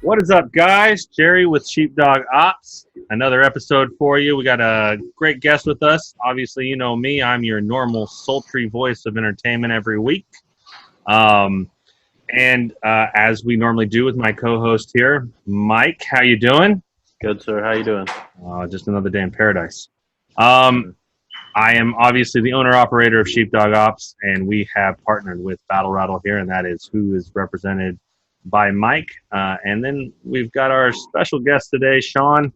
What is up, guys? Jerry with Sheepdog Ops. Another episode for you. We got a great guest with us. Obviously, you know me. I'm your normal sultry voice of entertainment every week. As we normally do with my co-host here, Mike. How you doing? Good, sir. How you doing? Just another day in paradise. I am obviously the owner-operator of Sheepdog Ops, and we have partnered with Battle Rattle here, and that is who is represented by Mike. And then we've got our special guest today, Shawn.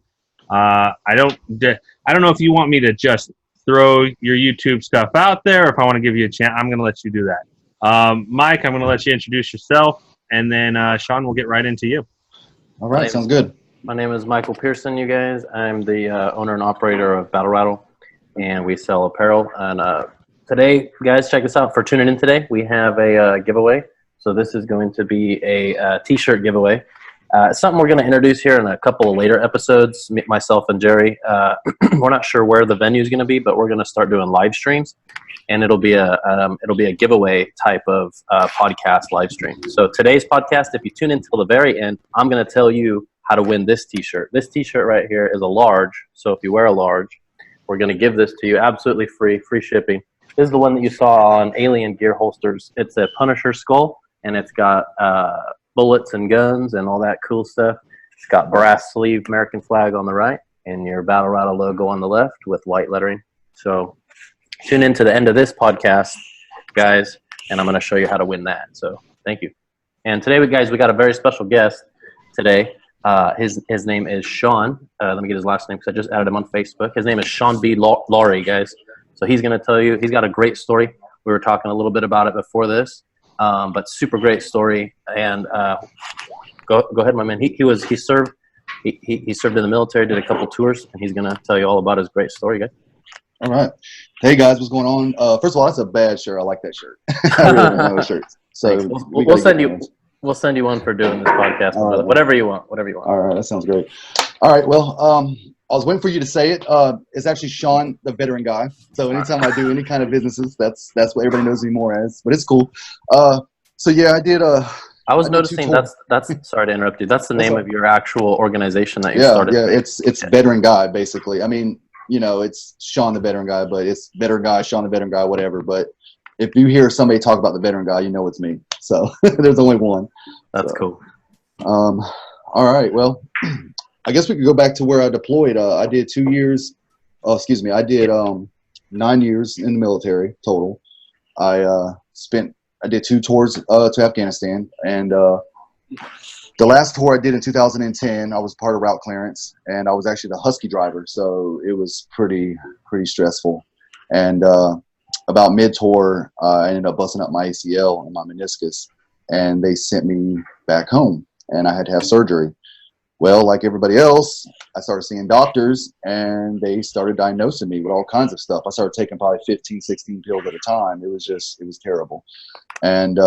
I don't know if you want me to just throw your YouTube stuff out there, or if I want to give you a chance. I'm going to let you do that. Mike, I'm going to let you introduce yourself, and then Shawn will get right into you. All right, sounds good. My name is Michael Pearson, you guys. I'm the owner and operator of Battle Rattle, and we sell apparel. And today, guys, check us out for tuning in today. We have a giveaway. So this is going to be a T-shirt giveaway. Something we're going to introduce here in a couple of later episodes, myself and Jerry. We're not sure where the venue is going to be, but we're going to start doing live streams, and it'll be a giveaway type of podcast live stream. So today's podcast, if you tune in till the very end, I'm going to tell you how to win this T-shirt. This T-shirt right here is a large, so if you wear a large, we're going to give this to you absolutely free shipping. This is the one that you saw on Alien Gear Holsters. It's a Punisher skull, and it's got bullets and guns and all that cool stuff. It's got brass sleeve American flag on the right and your Battle Rattle logo on the left with white lettering. So tune in to the end of this podcast, guys, and I'm going to show you how to win that. So thank you. And today, we got a very special guest today. His name is Shawn. Let me get his last name because I just added him on Facebook. His name is Shawn B. Laurie, guys. So he's going to tell you, he's got a great story. We were talking a little bit about it before this. But super great story, and go ahead, my man. He served in the military, did a couple tours, and he's gonna tell you all about his great story, guys. All right, hey guys, what's going on? First of all, that's a bad shirt. I like that shirt. I really don't know shirts. So we'll send you one for doing this podcast. Right. Whatever you want. All right, that sounds great. All right, well, I was waiting for you to say it. It's actually Shawn the Veteran Guy. So anytime I do any kind of businesses, that's what everybody knows me more as. But it's cool. So yeah, I did. I was noticing that's sorry to interrupt you. That's the name of your actual organization that you started. Yeah, it's Veteran Guy basically. I mean, you know, it's Shawn the Veteran Guy, but it's Veteran Guy, Shawn the Veteran Guy, whatever. But if you hear somebody talk about the Veteran Guy, you know it's me. So there's only one. That's cool. All right, well. I guess we could go back to where I deployed. I did 2 years. I did 9 years in the military total. I did 2 tours to Afghanistan, and the last tour I did in 2010, I was part of route clearance, and I was actually the Husky driver, so it was pretty stressful. And about mid-tour, I ended up busting up my ACL and my meniscus, and they sent me back home, and I had to have surgery. Well, like everybody else, I started seeing doctors, and they started diagnosing me with all kinds of stuff. I started taking probably 15, 16 pills at a time. It was terrible. And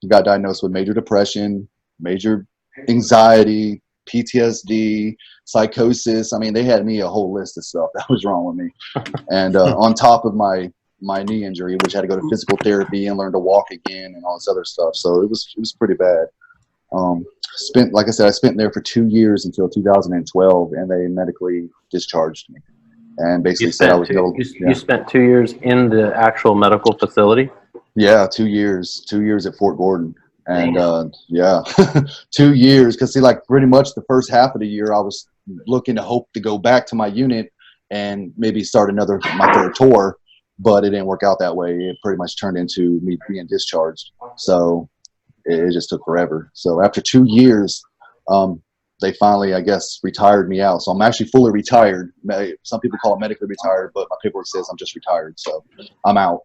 got diagnosed with major depression, major anxiety, PTSD, psychosis. I mean, they had me a whole list of stuff that was wrong with me. And on top of my knee injury, which I had to go to physical therapy and learn to walk again and all this other stuff. So it was pretty bad. Like I said, I spent there for 2 years until 2012, and they medically discharged me, and basically said I was You spent 2 years in the actual medical facility? Yeah, 2 years. 2 years at Fort Gordon, and 2 years. Because see, like pretty much the first half of the year, I was looking to hope to go back to my unit and maybe start my third tour, but it didn't work out that way. It pretty much turned into me being discharged. So. It just took forever. So after 2 years, they finally, I guess, retired me out. So I'm actually fully retired. Some people call it medically retired, but my paperwork says I'm just retired. So I'm out.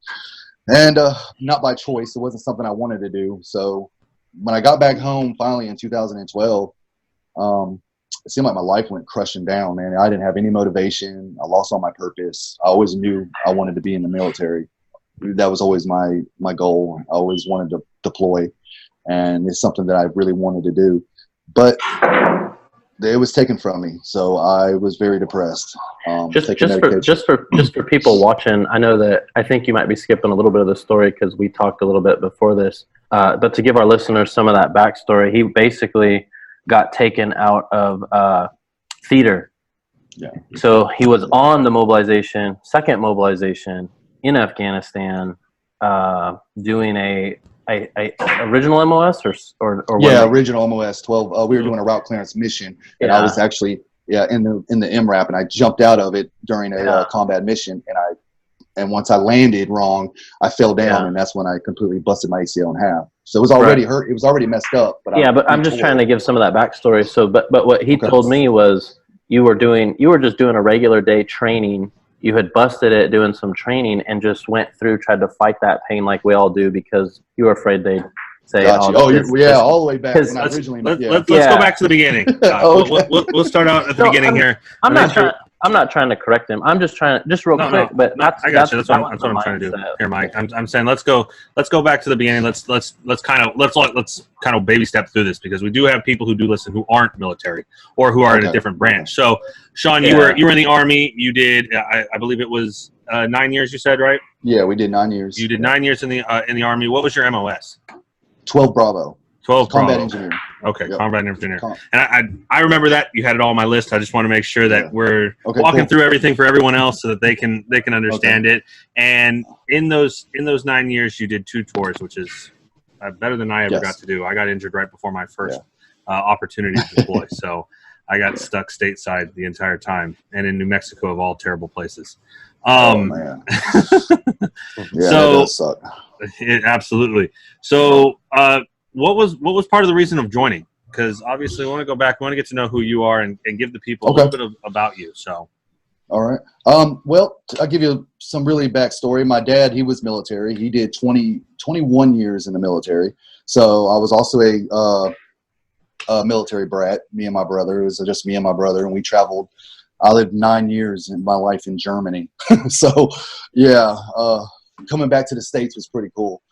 And not by choice. It wasn't something I wanted to do. So when I got back home finally in 2012, it seemed like my life went crushing down, man. I didn't have any motivation. I lost all my purpose. I always knew I wanted to be in the military. That was always my goal. I always wanted to deploy. And it's something that I really wanted to do, but it was taken from me. So I was very depressed. Just for people watching, I think you might be skipping a little bit of the story because we talked a little bit before this. But to give our listeners some of that backstory, he basically got taken out of theater. Yeah. So he was on the mobilization, second mobilization in Afghanistan, doing a original MOS or yeah, original MOS 12. We were doing a route clearance mission, and I was actually in the MRAP, and I jumped out of it during a combat mission, and once I landed wrong, I fell down, and that's when I completely busted my ACL in half. So it was already hurt. It was already messed up. But but I'm just trying to give some of that backstory. So, but what he told me was you were just doing a regular day training. You had busted it doing some training and just went through, tried to fight that pain like we all do because you were afraid they'd say, all the way back. When let's go back to the beginning. We'll start out at the beginning here. I'm not trying to correct him. I'm just trying to real quick. But I got you. That's what I'm trying to do here, Mike. I'm saying let's go back to the beginning. Let's kind of baby step through this because we do have people who do listen who aren't military or who are in a different branch. So, Shawn, you were in the Army. You did I believe it was 9 years. You said right? Yeah, we did 9 years. You did 9 years in the Army. What was your MOS? 12 Bravo. 12 combat Bravo. engineer. Okay, combat engineer. And I remember that you had it all on my list. I just want to make sure that we're walking through everything for everyone else so that they can understand it. And in those 9 years, you did 2 tours, which is better than I ever got to do. I got injured right before my first opportunity to deploy, so I got stuck stateside the entire time, and in New Mexico of all terrible places. Man. Yeah, so that does suck. Absolutely. So, what was part of the reason of joining? Because obviously, we want to go back. We want to get to know who you are and give the people a little bit about you. So, all right. Well, I'll give you some really backstory. My dad, he was military. He did 21 years in the military. So I was also a military brat. Me and my brother. It was just me and my brother, and we traveled. I lived 9 years in my life in Germany. So, yeah. Coming back to the States was pretty cool.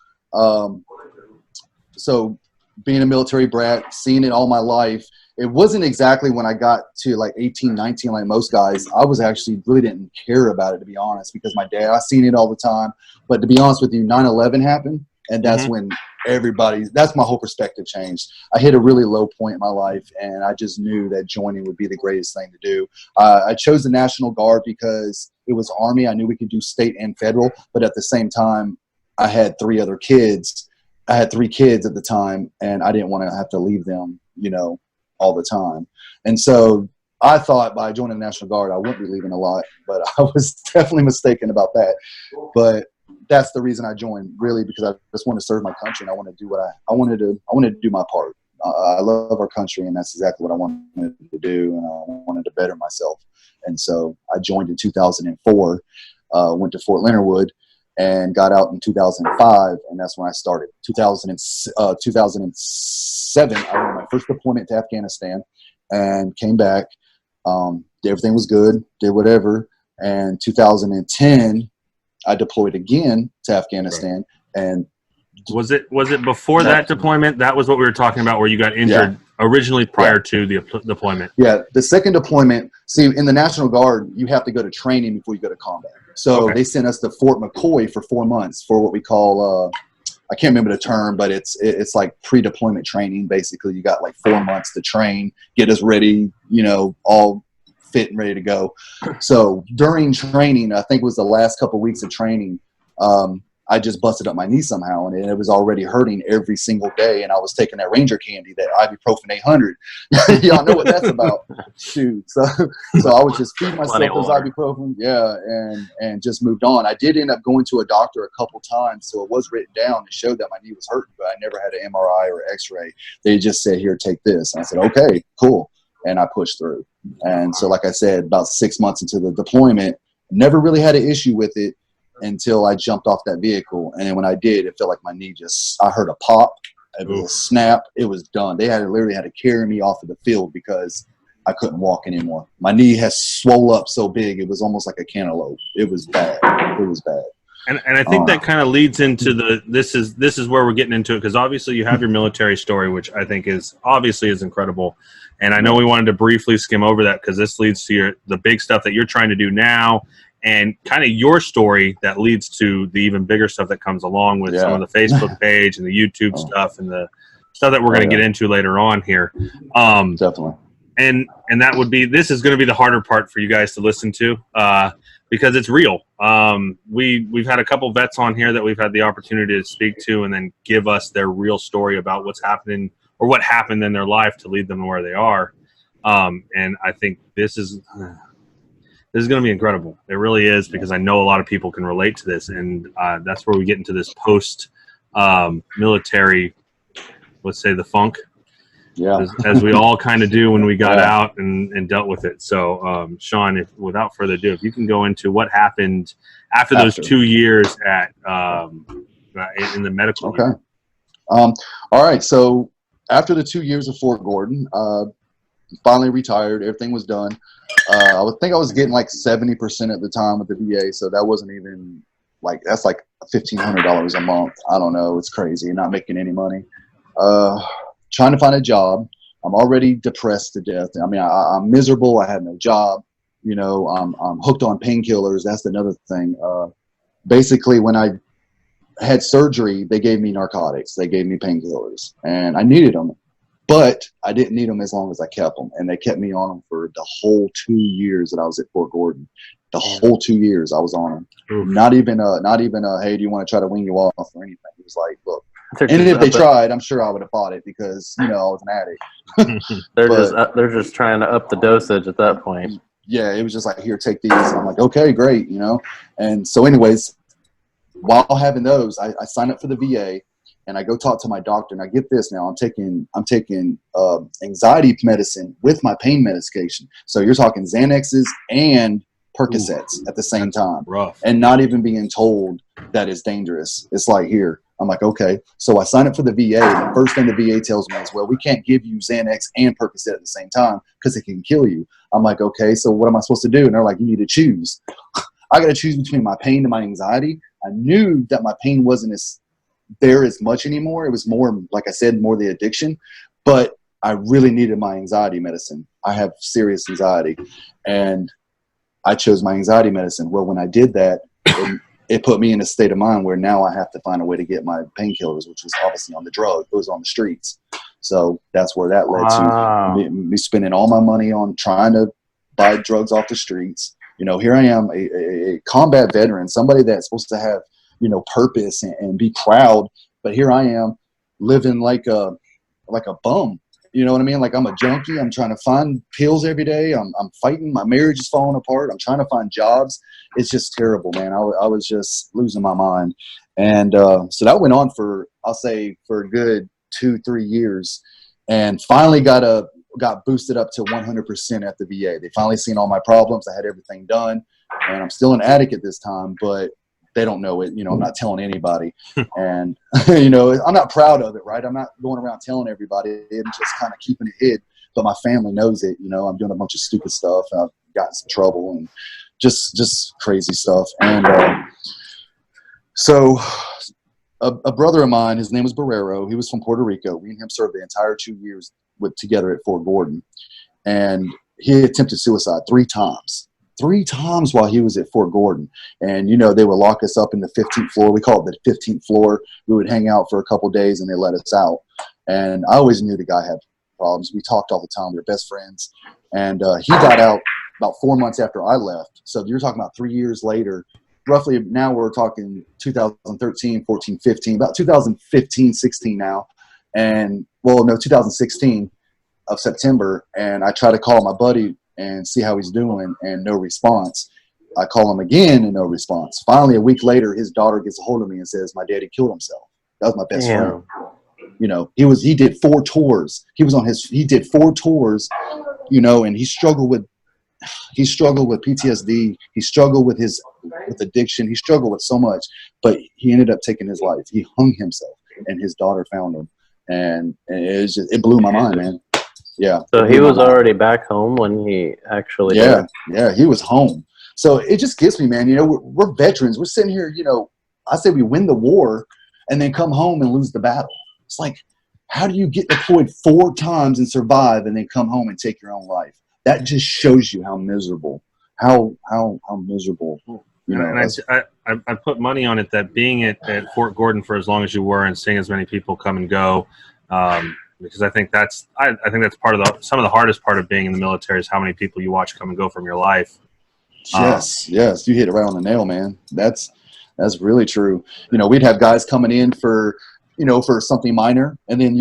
So being a military brat, seeing it all my life, it wasn't exactly when I got to like 18, 19, like most guys, I was actually really didn't care about it, to be honest, because my dad, I seen it all the time. But to be honest with you, 9/11 happened. And that's when that's my whole perspective changed. I hit a really low point in my life, and I just knew that joining would be the greatest thing to do. I chose the National Guard because it was Army. I knew we could do state and federal, but at the same time, I had 3 other kids. I had 3 kids at the time, and I didn't want to have to leave them, all the time. And so I thought by joining the National Guard, I wouldn't be leaving a lot, but I was definitely mistaken about that. But that's the reason I joined, really, because I just wanted to serve my country, and I wanted to do what I wanted to do my part. I love our country, and that's exactly what I wanted to do, and I wanted to better myself. And so I joined in 2004, went to Fort Leonard Wood, and got out in 2005, and that's when I started. 2007, I went on my first deployment to Afghanistan and came back. Everything was good, did whatever. And 2010, I deployed again to Afghanistan. And was it before that deployment? That was what we were talking about, where you got injured originally prior to the deployment. Yeah, the second deployment. See, in the National Guard, you have to go to training before you go to combat. So they sent us to Fort McCoy for 4 months for what we call I can't remember the term, but it's like pre-deployment training. Basically, you got like 4 months to train, get us ready, all fit and ready to go. So during training, I think it was the last couple of weeks of training, I just busted up my knee somehow, and it was already hurting every single day. And I was taking that Ranger candy, that ibuprofen 800. Y'all know what that's about. Shoot. So I was just feeding myself those ibuprofen. Yeah. And just moved on. I did end up going to a doctor a couple times. So it was written down to show that my knee was hurting, but I never had an MRI or x-ray. They just said, here, take this. And I said, okay, cool. And I pushed through. And so, like I said, about 6 months into the deployment, never really had an issue with it until I jumped off that vehicle. And then when I did, it felt like my knee I heard a pop, it was a snap, it was done. They literally had to carry me off of the field because I couldn't walk anymore. My knee has swole up so big, it was almost like a cantaloupe. It was bad. It was bad. And I think that kind of leads into this is where we're getting into it, because obviously you have your military story, which I think is incredible. And I know we wanted to briefly skim over that because this leads to the big stuff that you're trying to do now, and kind of your story that leads to the even bigger stuff that comes along with some of the Facebook page and the YouTube stuff and the stuff that we're going to yeah. get into later on here. Definitely. And that would be, this is going to be the harder part for you guys to listen to because it's real. We've had a couple vets on here that we've had the opportunity to speak to and then give us their real story about what's happening or what happened in their life to lead them to where they are. And I think this is going to be incredible. It really is, because I know a lot of people can relate to this, and that's where we get into this post military, let's say, the funk. Yeah. As we all kind of do when we got Yeah. out and dealt with it. So, Shawn, without further ado, if you can go into what happened after those 2 years at in the medical. Okay. unit. All right. So after the 2 years of Fort Gordon, finally retired. Everything was done. I would think I was getting like 70% at the time with the VA, so that wasn't even like, that's like $1,500 a month. I don't know. It's crazy. You're not making any money. Trying to find a job. I'm already depressed to death. I mean, I'm miserable. I had no job. You know, I'm hooked on painkillers. That's another thing. Basically, when I had surgery, they gave me narcotics. They gave me painkillers, and I needed them, but I didn't need them as long as I kept them. And they kept me on them for the whole 2 years that I was at Fort Gordon. The whole 2 years I was on them. Oof. Not even a, hey, do you want to try to wean you off or anything? It was like, look. And if they tried, I'm sure I would have fought it because, you know, I was an addict. They're just trying to up the dosage at that point. Yeah, it was just like, here, take these. And I'm like, okay, great, you know. And so anyways, while having those, I signed up for the VA and I go talk to my doctor, and I get this now, I'm taking anxiety medicine with my pain medication. So you're talking Xanaxes and Percocets at the same time. Rough. And not even being told that it's dangerous. It's like, here. I'm like, okay. So I sign up for the VA. And the first thing the VA tells me is, well, we can't give you Xanax and Percocet at the same time because it can kill you. I'm like, okay, so what am I supposed to do? And they're like, you need to choose. I got to choose between my pain and my anxiety. I knew that my pain wasn't as much anymore. It was more, like I said, more the addiction. But I really needed my anxiety medicine. I have serious anxiety. And I chose my anxiety medicine. Well, when I did that, it put me in a state of mind where now I have to find a way to get my painkillers, which was obviously on the drug. It was on the streets. So that's where that led to me spending all my money on trying to buy drugs off the streets. You know, here I am, a combat veteran, somebody that's supposed to have, you know, purpose and be proud. But here I am living like a bum. You know what I mean? Like, I'm a junkie. I'm trying to find pills every day. I'm fighting. My marriage is falling apart. I'm trying to find jobs. It's just terrible, man. I was just losing my mind. And so that went on for, I'll say, for a good 2-3 years, and finally got boosted up to 100% at the VA. They finally seen all my problems. I had everything done, and I'm still an addict at this time, but they don't know it. You know, I'm not telling anybody. And, you know, I'm not proud of it, right? I'm not going around telling everybody. I'm just kind of keeping it hid. But my family knows it. You know, I'm doing a bunch of stupid stuff. I've gotten some trouble and just crazy stuff. And so a brother of mine, his name was Barrero. He was from Puerto Rico. Me and him served the entire 2 years together at Fort Gordon. And he attempted suicide 3 times. 3 times while he was at Fort Gordon. And, you know, they would lock us up in the 15th floor. We call it the 15th floor. We would hang out for a couple of days and they let us out. And I always knew the guy had problems. We talked all the time. We were best friends. And he got out about 4 months after I left. So you're talking about 3 years later. Roughly now we're talking 2013, 14, 15, about 2015, 16 now. And, well, no, 2016 of September. And I try to call my buddy and see how he's doing, and no response. I call him again and no response. Finally, a week later, his daughter gets a hold of me and says, my daddy killed himself. That was my best friend. You know, he did 4 tours. He did 4 tours, you know, and he struggled with PTSD. He struggled with addiction. He struggled with so much, but he ended up taking his life. He hung himself, and his daughter found him. And it blew my mind, man. Yeah. So he was already back home when he actually did. Yeah, he was home. So it just gets me, man. You know, we're veterans. We're sitting here, you know, I say we win the war and then come home and lose the battle. It's like, how do you get deployed 4 times and survive and then come home and take your own life? That just shows you how miserable, how miserable. You know, and I put money on it that being at Fort Gordon for as long as you were and seeing as many people come and go, Because I think that's part of some of the hardest part of being in the military is how many people you watch come and go from your life. Yes, yes, you hit it right on the nail, man. That's really true. You know, we'd have guys coming in for, you know, for something minor, and then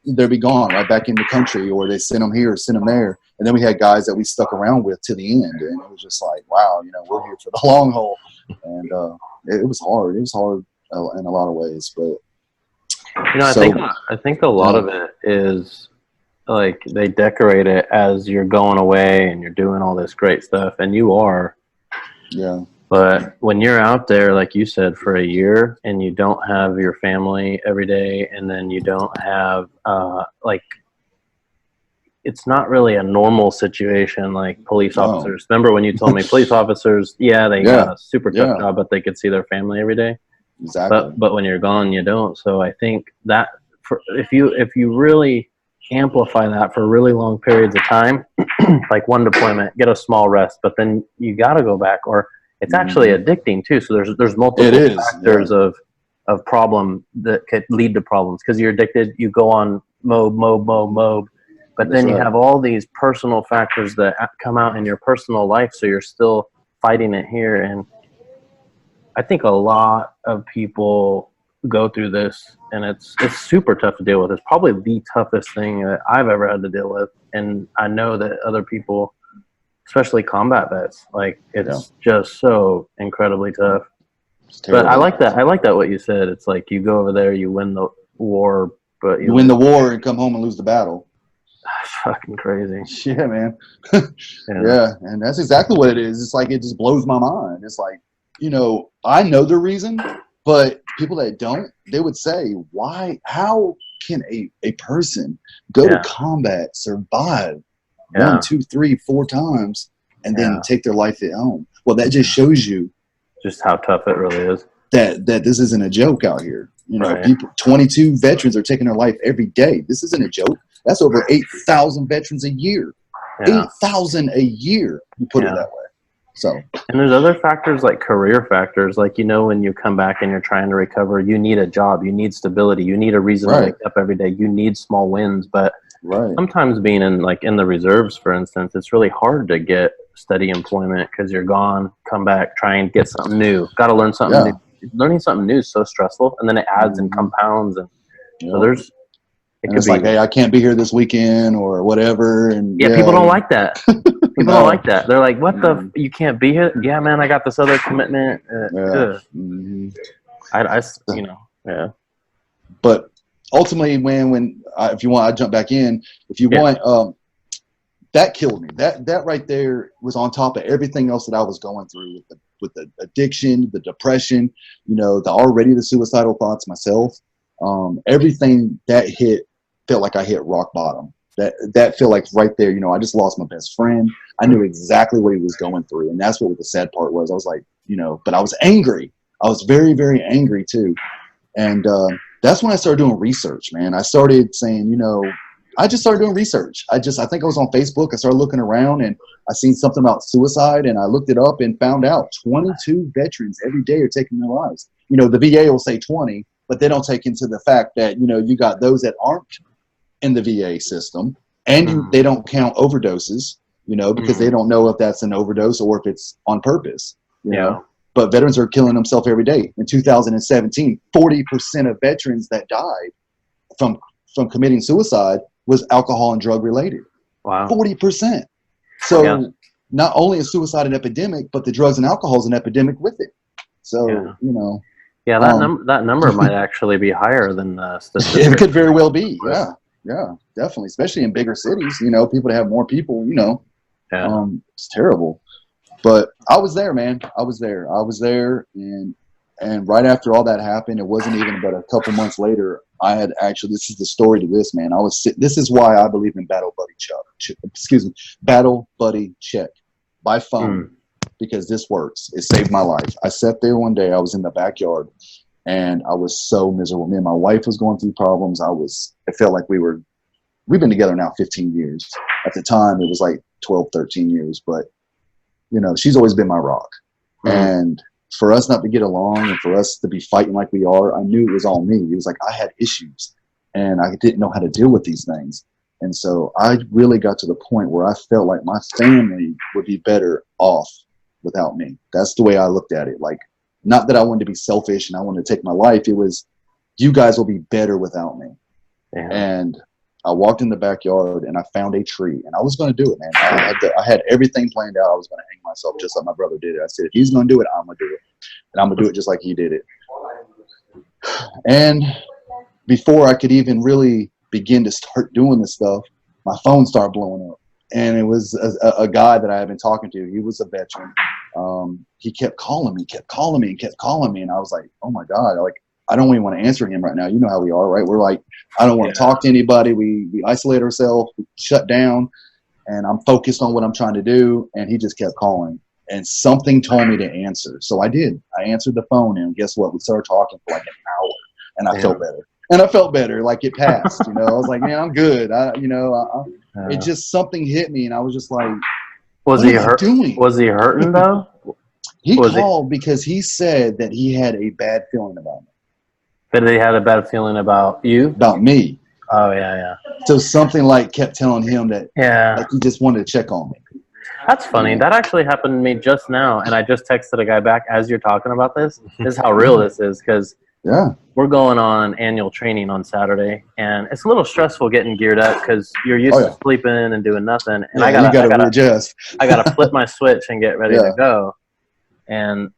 they'd be gone right back in the country, or they send them here, send them there, and then we had guys that we stuck around with to the end, and it was just like, wow, you know, we're here for the long haul, and it was hard. It was hard in a lot of ways, but you know, I think a lot of it is like they decorate it as you're going away and you're doing all this great stuff, and you are. Yeah. But when you're out there, like you said, for a year and you don't have your family every day, and then you don't have like, it's not really a normal situation like police officers. Remember when you told me police officers, they got a super tough job, but they could see their family every day. Exactly. But when you're gone, you don't. So I think that if you really amplify that for really long periods of time, like one deployment, get a small rest, but then you got to go back, or it's actually addicting too. So there's multiple factors of problem that could lead to problems, because you're addicted. You go on mobe, but then you have all these personal factors that come out in your personal life. So you're still fighting it here, and I think a lot of people go through this, and it's super tough to deal with. It's probably the toughest thing that I've ever had to deal with, and I know that other people, especially combat vets, like it's just so incredibly tough. But I like that. I like that what you said. It's like you go over there, you win the war, but you win the war and come home and lose the battle. Fucking crazy. Yeah, man. Yeah, and that's exactly what it is. It's like it just blows my mind. It's like, you know, I know the reason, but people that don't, they would say, why, how can a person go to combat, survive 1, 2, 3, 4 times, and then take their life at home? Well, that just shows you just how tough it really is. That this isn't a joke out here. You know, people, 22 veterans are taking their life every day. This isn't a joke. That's over 8,000 veterans a year. 8,000 a year, you put it that way. So, and there's other factors like career factors, like, you know, when you come back and you're trying to recover, you need a job, you need stability, you need a reason to wake up every day, you need small wins. But sometimes being in the reserves, for instance, it's really hard to get steady employment because you're gone, come back, try and get something new, got to learn something new. Learning something new is so stressful, and then it adds and compounds, and so there's it's like, hey, I can't be here this weekend or whatever, and people don't like that. People don't like that. They're like, what the you can't be here? Yeah, man, I got this other commitment. But ultimately, when if you want, I jump back in. If you want, that killed me. That right there was on top of everything else that I was going through with the addiction, the depression, you know, the suicidal thoughts myself. Everything that felt like I hit rock bottom. That felt like right there, you know, I just lost my best friend. I knew exactly what he was going through, and that's what the sad part was. I was like, you know, but I was angry. I was very, very angry too, and that's when I started doing research, man. I started saying, you know, I just started doing research. I think I was on Facebook. I started looking around, and I seen something about suicide, and I looked it up and found out 22 veterans every day are taking their lives. You know, the VA will say 20, but they don't take into the fact that, you know, you got those that aren't in the VA system, and they don't count overdoses, you know, because they don't know if that's an overdose or if it's on purpose, you know. But veterans are killing themselves every day. In 2017, 40% of veterans that died from committing suicide was alcohol and drug related. Wow. 40%. So not only is suicide an epidemic, but the drugs and alcohol is an epidemic with it. So, you know. Yeah, that number might actually be higher than the statistics. It could very well be. Yeah, definitely. Especially in bigger cities, you know, people that have more people, you know. It's terrible. But I was there, man. I was there, and right after all that happened, it wasn't even but a couple months later, I had actually, this is the story to this, man. This is why I believe in battle buddy check by phone, because this works. It saved my life. I sat there one day, I was in the backyard, and I was so miserable. Me and my wife was going through problems. It felt like we've been together now 15 years. At the time, it was like 12, 13 years, but you know, she's always been my rock. And for us not to get along and for us to be fighting like we are, I knew it was all me. It was like I had issues. and I didn't know how to deal with these things. And so I really got to the point where I felt like my family would be better off without me. That's the way I looked at it. Like, not that I wanted to be selfish and I wanted to take my life. It was, you guys will be better without me. Yeah. And I walked in the backyard and I found a tree, and I was going to do it, man. I had everything planned out. I was going to hang myself just like my brother did it. I said, if he's going to do it, I'm going to do it. And I'm going to do it just like he did it. And before I could even really begin to start doing this stuff, my phone started blowing up. And it was a guy that I had been talking to. He was a veteran. He kept calling me. And I was like, oh my God, like, I don't even want to answer him right now. You know how we are, right? We're like, I don't want to talk to anybody. We isolate ourselves, we shut down, and I'm focused on what I'm trying to do. And he just kept calling, and something told me to answer. So I did. I answered the phone, and guess what? We started talking for like an hour, and I felt better. And I felt better, like it passed. I was like, man, I'm good. It just, something hit me, and I was just like, was he hurting? Was he hurting though? He called because he said that he had a bad feeling about me. That he had a bad feeling about you? About me. Oh, yeah. So something like kept telling him that like he just wanted to check on me. That's funny. That actually happened to me just now, and I just texted a guy back as you're talking about this. This is how real this is, because we're going on annual training on Saturday, and it's a little stressful getting geared up because you're used to sleeping and doing nothing. And I gotta adjust. I gotta flip my switch and get ready to go. And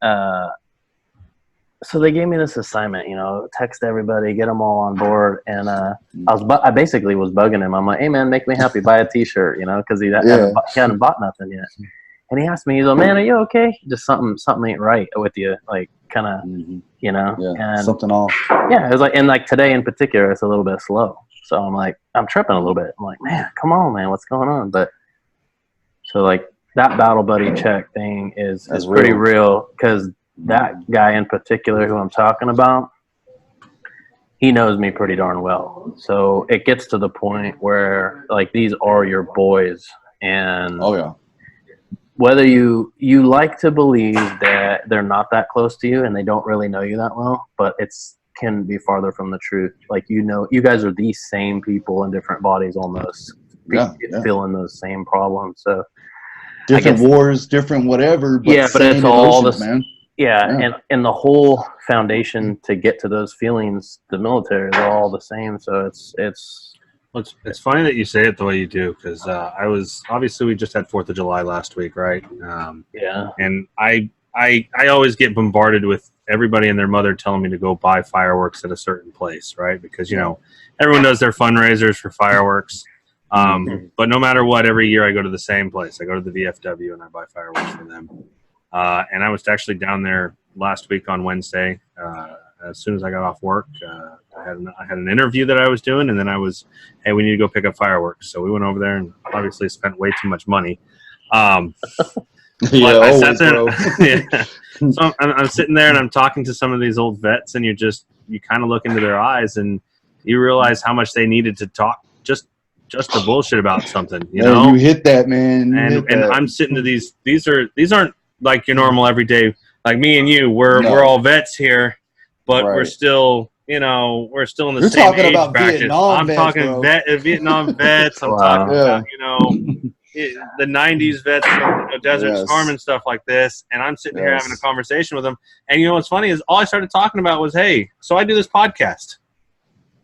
so they gave me this assignment, text everybody, get them all on board. And I basically was bugging him. I'm like, hey man, make me happy, buy a T-shirt, because he hadn't bought nothing yet. And he asked me, he's like, man, are you okay? Just something ain't right with you, like kind of, and something off. Yeah, it was like, and like today in particular, it's a little bit slow. So I'm like, I'm tripping a little bit. I'm like, man, come on, man, what's going on? But so like that battle buddy check thing is pretty real, because that guy in particular who I'm talking about, he knows me pretty darn well. So it gets to the point where like these are your boys, and whether you like to believe that they're not that close to you and they don't really know you that well, but it's can be farther from the truth. Like, you guys are the same people in different bodies almost, feeling those same problems. So different wars, different whatever, but but it's all this, man. And the whole foundation to get to those feelings, the military, they're all the same. So it's funny that you say it the way you do, because obviously we just had 4th of July last week, right? And I always get bombarded with everybody and their mother telling me to go buy fireworks at a certain place, right? Because everyone does their fundraisers for fireworks. But no matter what, every year I go to the same place. I go to the VFW and I buy fireworks for them. And I was actually down there last week on Wednesday. As soon as I got off work, I had an interview that I was doing, and then hey, we need to go pick up fireworks. So we went over there and obviously spent way too much money. I sat there. So I'm sitting there and I'm talking to some of these old vets, and you kind of look into their eyes and you realize how much they needed to talk just to bullshit about something. You hit that, man. And I'm sitting to these aren't like your normal everyday, like me and you. We're all vets here, but we're still we're still in the same age bracket. I'm talking Vietnam vets. I'm talking about the 90s vets from Desert Storm and stuff like this, and I'm sitting here having a conversation with them. And what's funny is all I started talking about was, hey, so I do this podcast.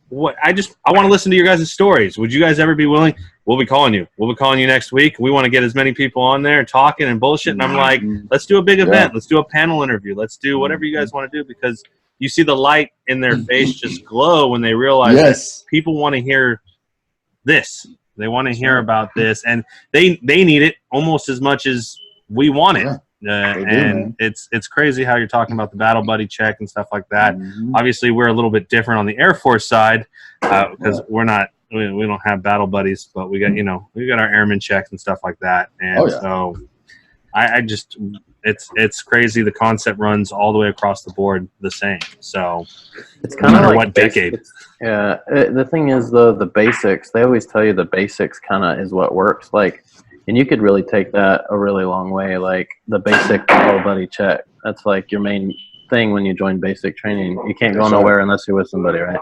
I want to listen to your guys' stories. Would you guys ever be willing? We'll be calling you. We'll be calling you next week. We want to get as many people on there talking and bullshit. And I'm like, let's do a big event. Let's do a panel interview. Let's do whatever you guys want to do, because you see the light in their face just glow when they realize that people want to hear this. They want to hear about this, and they need it almost as much as we want it. And it's crazy how you're talking about the battle buddy check and stuff like that. Obviously, we're a little bit different on the Air Force side, because we don't have battle buddies, but we got our airman checks and stuff like that. And so I just it's crazy. The concept runs all the way across the board the same. So it's kind of like what decade. The thing is, the basics. They always tell you the basics kind of is what works. Like. And you could really take that a really long way, like the basic battle buddy check. That's like your main thing when you join basic training. You can't go nowhere unless you're with somebody, right?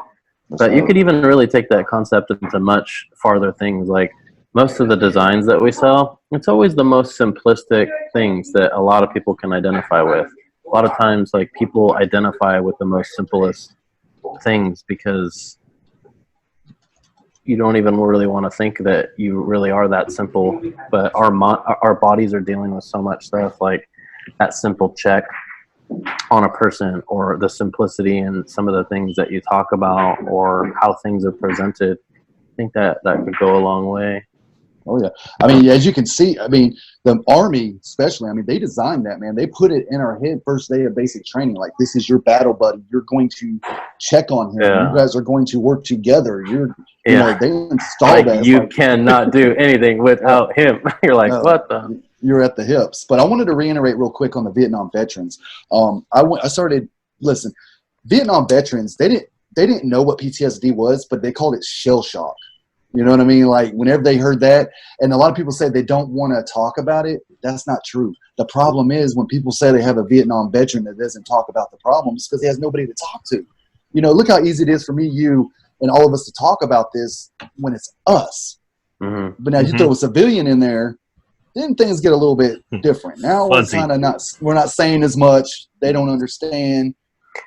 But you could even really take that concept into much farther things. Like most of the designs that we sell, it's always the most simplistic things that a lot of people can identify with. A lot of times, like people identify with the most simplest things because you don't even really want to think that you really are that simple. But our bodies are dealing with so much stuff, like that simple check on a person, or the simplicity in some of the things that you talk about, or how things are presented. I think that could go a long way. Oh yeah, I mean, as you can see, I mean, the Army especially, I mean, they designed that, man. They put it in our head first day of basic training, like, this is your battle buddy. You're going to check on him. Yeah. You guys are going to work together. You Yeah. know, they installed Like that. It's you like, cannot do anything without him. You're like, no, what the? You're at the hips. But I wanted to reiterate real quick on the Vietnam veterans. I started, listen, Vietnam veterans, they didn't know what PTSD was, but they called it shell shock. You know what I mean? Like, whenever they heard that, and a lot of people say they don't want to talk about it. That's not true. The problem is when people say they have a Vietnam veteran that doesn't talk about the problems, because he has nobody to talk to. You know, look how easy it is for me, you, and all of us to talk about this when it's us. Mm-hmm. But now you throw a civilian in there, then things get a little bit different. Now we're kind of we're not saying as much. They don't understand.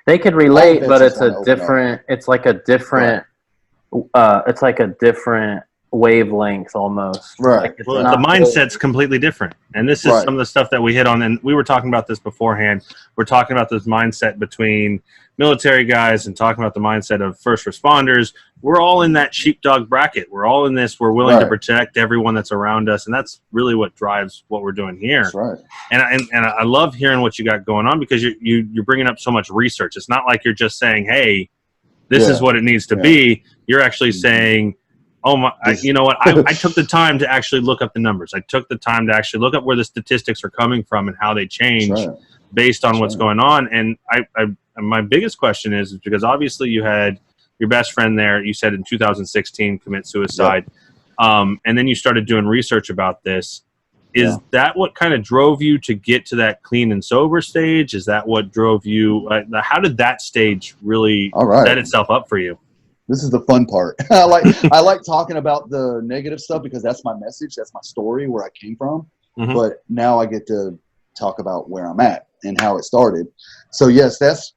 They could relate, but it's a different. It's like a different. It's like a different wavelength almost. Right. Like Well, the mindset's completely different. And this is some of the stuff that we hit on. And we were talking about this beforehand. We're talking about this mindset between military guys and talking about the mindset of first responders. We're all in that sheepdog bracket. We're all in this. We're willing to protect everyone that's around us. And that's really what drives what we're doing here. That's right. And I love hearing what you got going on, because you're bringing up so much research. It's not like you're just saying, hey, this is what it needs to be. You're actually saying, oh my, you know what? I took the time to actually look up the numbers. I took the time to actually look up where the statistics are coming from and how they change based on what's going on. And my biggest question is because obviously you had your best friend there, you said in 2016 commit suicide. And then you started doing research about this. Is that what kind of drove you to get to that clean and sober stage? Is that what drove you? How did that stage really set itself up for you? This is the fun part. I like talking about the negative stuff because that's my message. That's my story, where I came from. But now I get to talk about where I'm at and how it started. So yes, that's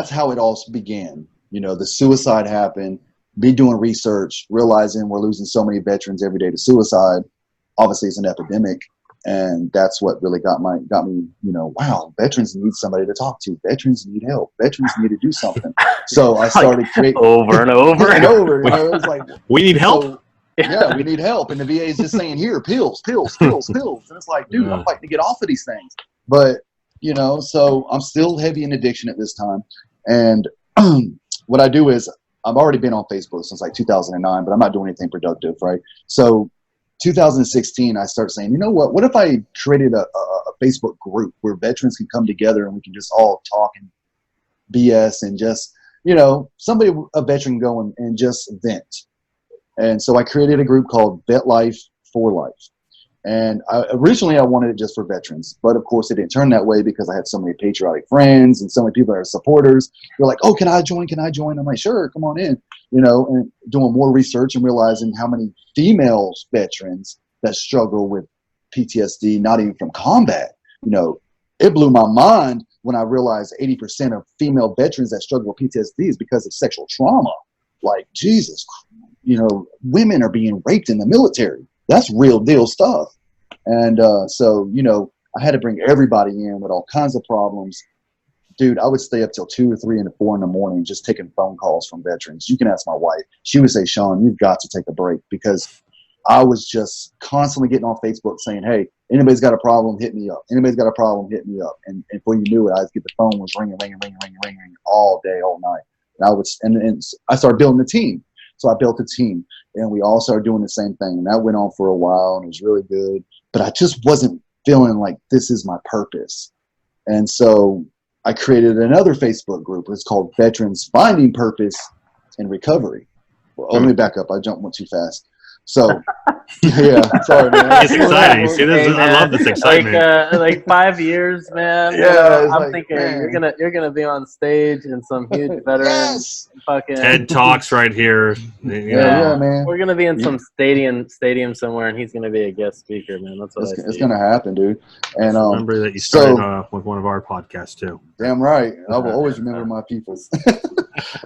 how it all began. You know, the suicide happened, me doing research, realizing we're losing so many veterans every day to suicide. Obviously it's an epidemic, and that's what really got me, you know, wow, veterans need somebody to talk to. Veterans need help. Veterans need to do something. So I started creating over and over and over. You know, it was like, we need help. So, yeah, we need help. And the VA is just saying, here, pills. And it's like, dude, I'm fighting to get off of these things. But, you know, so I'm still heavy in addiction at this time. And what I do is I've already been on Facebook since like 2009, but I'm not doing anything productive, right? So 2016, I started saying, you know what if I created a Facebook group where veterans can come together and we can just all talk and BS and just, you know, a veteran go and just vent. And so I created a group called Vet Life for Life. And originally I wanted it just for veterans, but of course it didn't turn that way because I had so many patriotic friends and so many people that are supporters. They're like, oh, can I join? I'm like, sure, come on in. You know, and doing more research and realizing how many female veterans that struggle with PTSD, not even from combat. You know, it blew my mind when I realized 80% of female veterans that struggle with PTSD is because of sexual trauma. Like, Jesus, you know, women are being raped in the military. That's real deal stuff. And so, you know, I had to bring everybody in with all kinds of problems. Dude, I would stay up till 2 or 3 and 4 in the morning just taking phone calls from veterans. You can ask my wife. She would say, Shawn, you've got to take a break, because I was just constantly getting on Facebook saying, hey, anybody's got a problem, hit me up. Anybody's got a problem, hit me up. And before you knew it, I'd get the phone was ringing all day, all night. And I started building a team. So I built a team, and we all started doing the same thing. And that went on for a while, and it was really good. But I just wasn't feeling like this is my purpose. And so I created another Facebook group. It's called Veterans Finding Purpose in Recovery. Well, let me back up. I jumped one too fast. So, yeah, sorry, man. It's exciting. You see this? Hey, I love this excitement. Like 5 years, man. Yeah, it's I'm like, thinking man. you're gonna be on stage in some huge veteran Yes. fucking TED Talks right here. You Yeah, know, yeah, man. We're gonna be in Yeah. some stadium somewhere, and he's gonna be a guest speaker, man. That's what I It's see. gonna happen, dude. And just remember that you started with one of our podcasts too. damn right. I will always remember my peoples.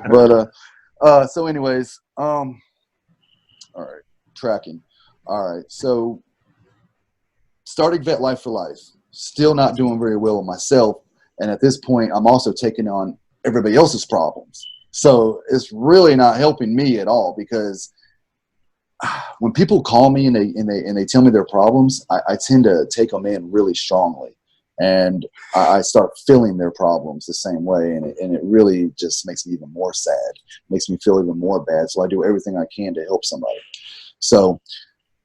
But so anyways, all right, tracking. All right, so starting Vet Life for Life, still not doing very well with myself, and at this point, I'm also taking on everybody else's problems. So it's really not helping me at all, because when people call me and they tell me their problems, I tend to take them in really strongly, and I start feeling their problems the same way, and it really just makes me even more sad, makes me feel even more bad. So I do everything I can to help somebody. So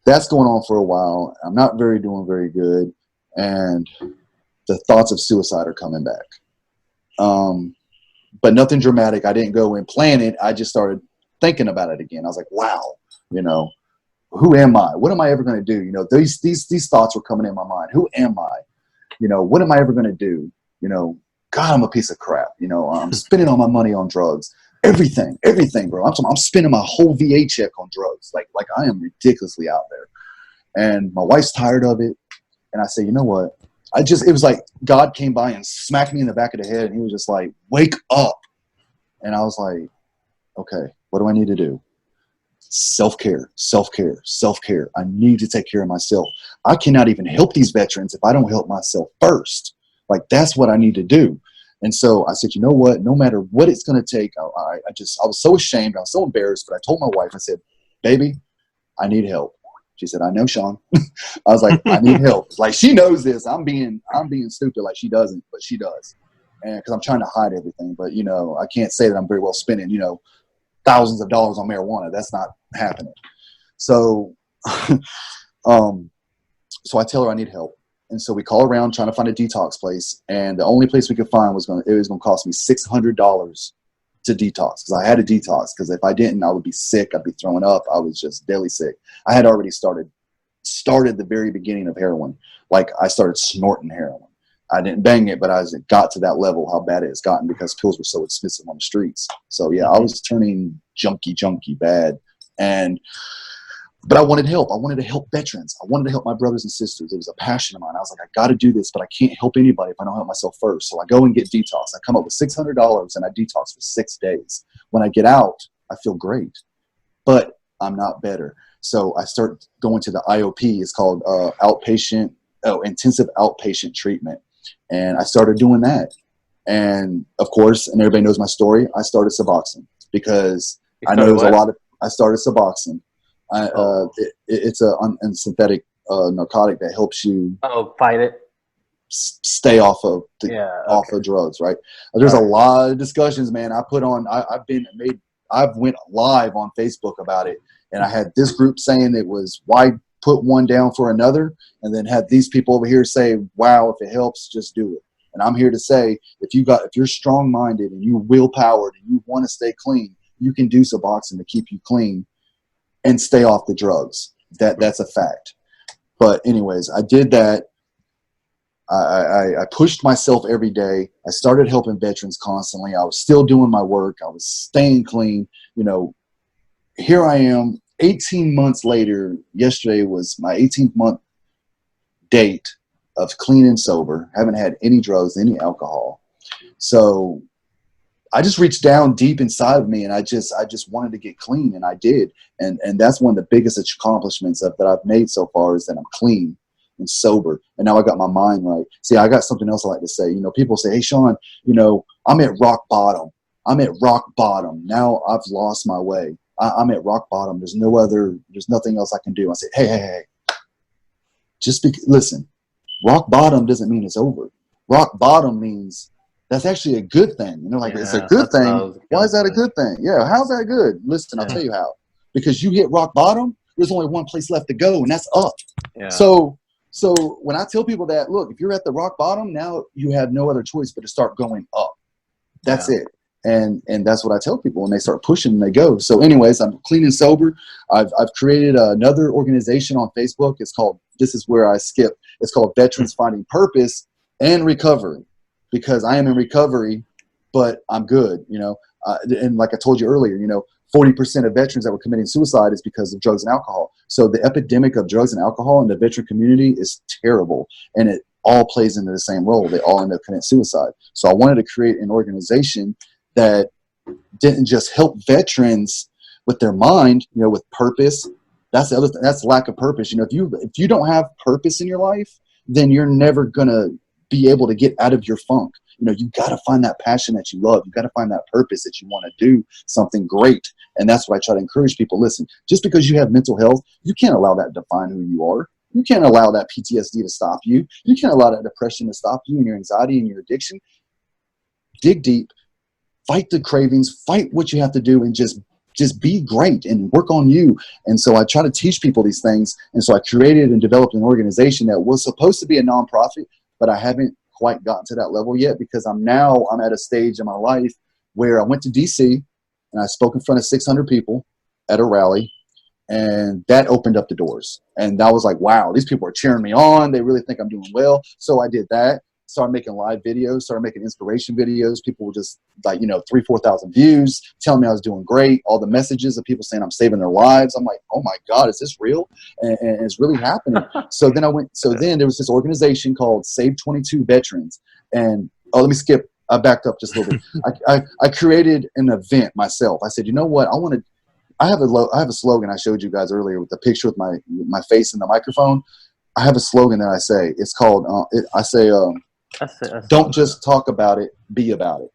that's going on for a while. I'm not doing very good, and the thoughts of suicide are coming back. But nothing dramatic. I didn't go and plan it. I just started thinking about it again. I was like, wow, who am I? What am I ever going to do? These thoughts were coming in my mind. Who am I? What am I ever going to do? God, I'm a piece of crap. I'm spending all my money on drugs. Everything, bro. I'm spending my whole VA check on drugs. Like I am ridiculously out there. And my wife's tired of it. And I say, you know what? It was like God came by and smacked me in the back of the head, and he was just like, wake up. And I was like, okay, what do I need to do? Self-care. I need to take care of myself. I cannot even help these veterans if I don't help myself first. Like, that's what I need to do. And so I said, you know what? No matter what it's going to take, I was so ashamed. I was so embarrassed, but I told my wife, I said, baby, I need help. She said, I know, Shawn. I was like, I need help. Like, she knows this. I'm being stupid. Like, she doesn't, but she does. And because I'm trying to hide everything, but I can't say that I'm very well spending, thousands of dollars on marijuana. That's not happening. So, so I tell her I need help. And so we call around trying to find a detox place. And the only place we could find was going to cost me $600 to detox, because I had to detox, because if I didn't, I would be sick. I'd be throwing up. I was just deadly sick. I had already started the very beginning of heroin. Like, I started snorting heroin. I didn't bang it, but as it got to that level, how bad it has gotten, because pills were so expensive on the streets. So yeah, I was turning junky bad. But I wanted help. I wanted to help veterans. I wanted to help my brothers and sisters. It was a passion of mine. I was like, I got to do this, but I can't help anybody if I don't help myself first. So I go and get detox. I come up with $600 and I detox for 6 days. When I get out, I feel great, but I'm not better. So I start going to the IOP. It's called intensive outpatient treatment. And I started doing that. And of course, and everybody knows my story, I started Suboxone, because I know there's I started Suboxone. It's a synthetic narcotic that helps you fight it, stay off of drugs, right? There's a lot of discussions, man. I've went live on Facebook about it, and I had this group saying it was, why put one down for another, and then had these people over here say, wow, if it helps, just do it. And I'm here to say, if you're strong-minded and you're willpowered and you want to stay clean, you can do Suboxone to keep you clean and stay off the drugs. That's a fact. But anyways, I did that. I pushed myself every day. I started helping veterans constantly. I was still doing my work. I was staying clean. Here I am 18 months later. Yesterday was my 18th month date of clean and sober. Haven't had any drugs, any alcohol. So I just reached down deep inside of me, and I just wanted to get clean, and I did. And that's one of the biggest accomplishments that I've made so far, is that I'm clean and sober. And now I got my mind right. See, I got something else I like to say. People say, hey, Shawn, I'm at rock bottom. Now I've lost my way. I'm at rock bottom. There's nothing else I can do. I say, hey. Listen, rock bottom doesn't mean it's over. Rock bottom means that's actually a good thing. It's a good thing. Why is that a good thing? Yeah, how's that good? Listen, I'll tell you how. Because you hit rock bottom, there's only one place left to go, and that's up. Yeah. So when I tell people that, look, if you're at the rock bottom, now you have no other choice but to start going up. That's it. And that's what I tell people when they start pushing, they go. So anyways, I'm clean and sober. I've created another organization on Facebook. It's called, this is where I skip. It's called Veterans Finding Purpose and Recovery, because I am in recovery, but I'm good, you know. And like I told you earlier, you know, 40% of veterans that were committing suicide is because of drugs and alcohol. So the epidemic of drugs and alcohol in the veteran community is terrible, and it all plays into the same role. They all end up committing suicide. So I wanted to create an organization that didn't just help veterans with their mind, you know, with purpose. That's the other thing. That's lack of purpose. You know, if you don't have purpose in your life, then you're never gonna be able to get out of your funk. You know, you got to find that passion that you love. You got to find that purpose that you want to do something great. And that's what I try to encourage people. Listen, just because you have mental health, you can't allow that to define who you are. You can't allow that PTSD to stop you. You can't allow that depression to stop you and your anxiety and your addiction. Dig deep, fight the cravings, fight what you have to do, and just be great and work on you. And so I try to teach people these things. And so I created and developed an organization that was supposed to be a nonprofit, but I haven't quite gotten to that level yet, because I'm at a stage in my life where I went to DC and I spoke in front of 600 people at a rally, and that opened up the doors. And I was like, wow, these people are cheering me on. They really think I'm doing well. So I did that. Started making live videos, started making inspiration videos. People were just like, you know, 3,000 to 4,000 views, telling me I was doing great. All the messages of people saying I'm saving their lives. I'm like, oh my God, is this real? And it's really happening. So then there was this organization called Save 22 Veterans. And I backed up just a little bit. I created an event myself. I said, you know what? I have a slogan I showed you guys earlier with the picture with my face in the microphone. I have a slogan that I say. It's called, don't just talk about it, be about it.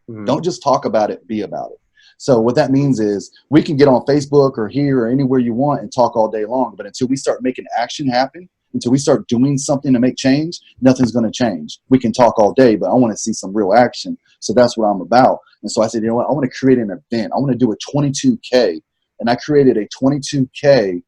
Mm-hmm. Don't just talk about it, be about it. So what that means is we can get on Facebook or here or anywhere you want and talk all day long, but until we start making action happen, until we start doing something to make change, nothing's going to change. We can talk all day, but I want to see some real action. So that's what I'm about. And so I said, you know what? I want to create an event. I want to do a 22K. And I created a 22K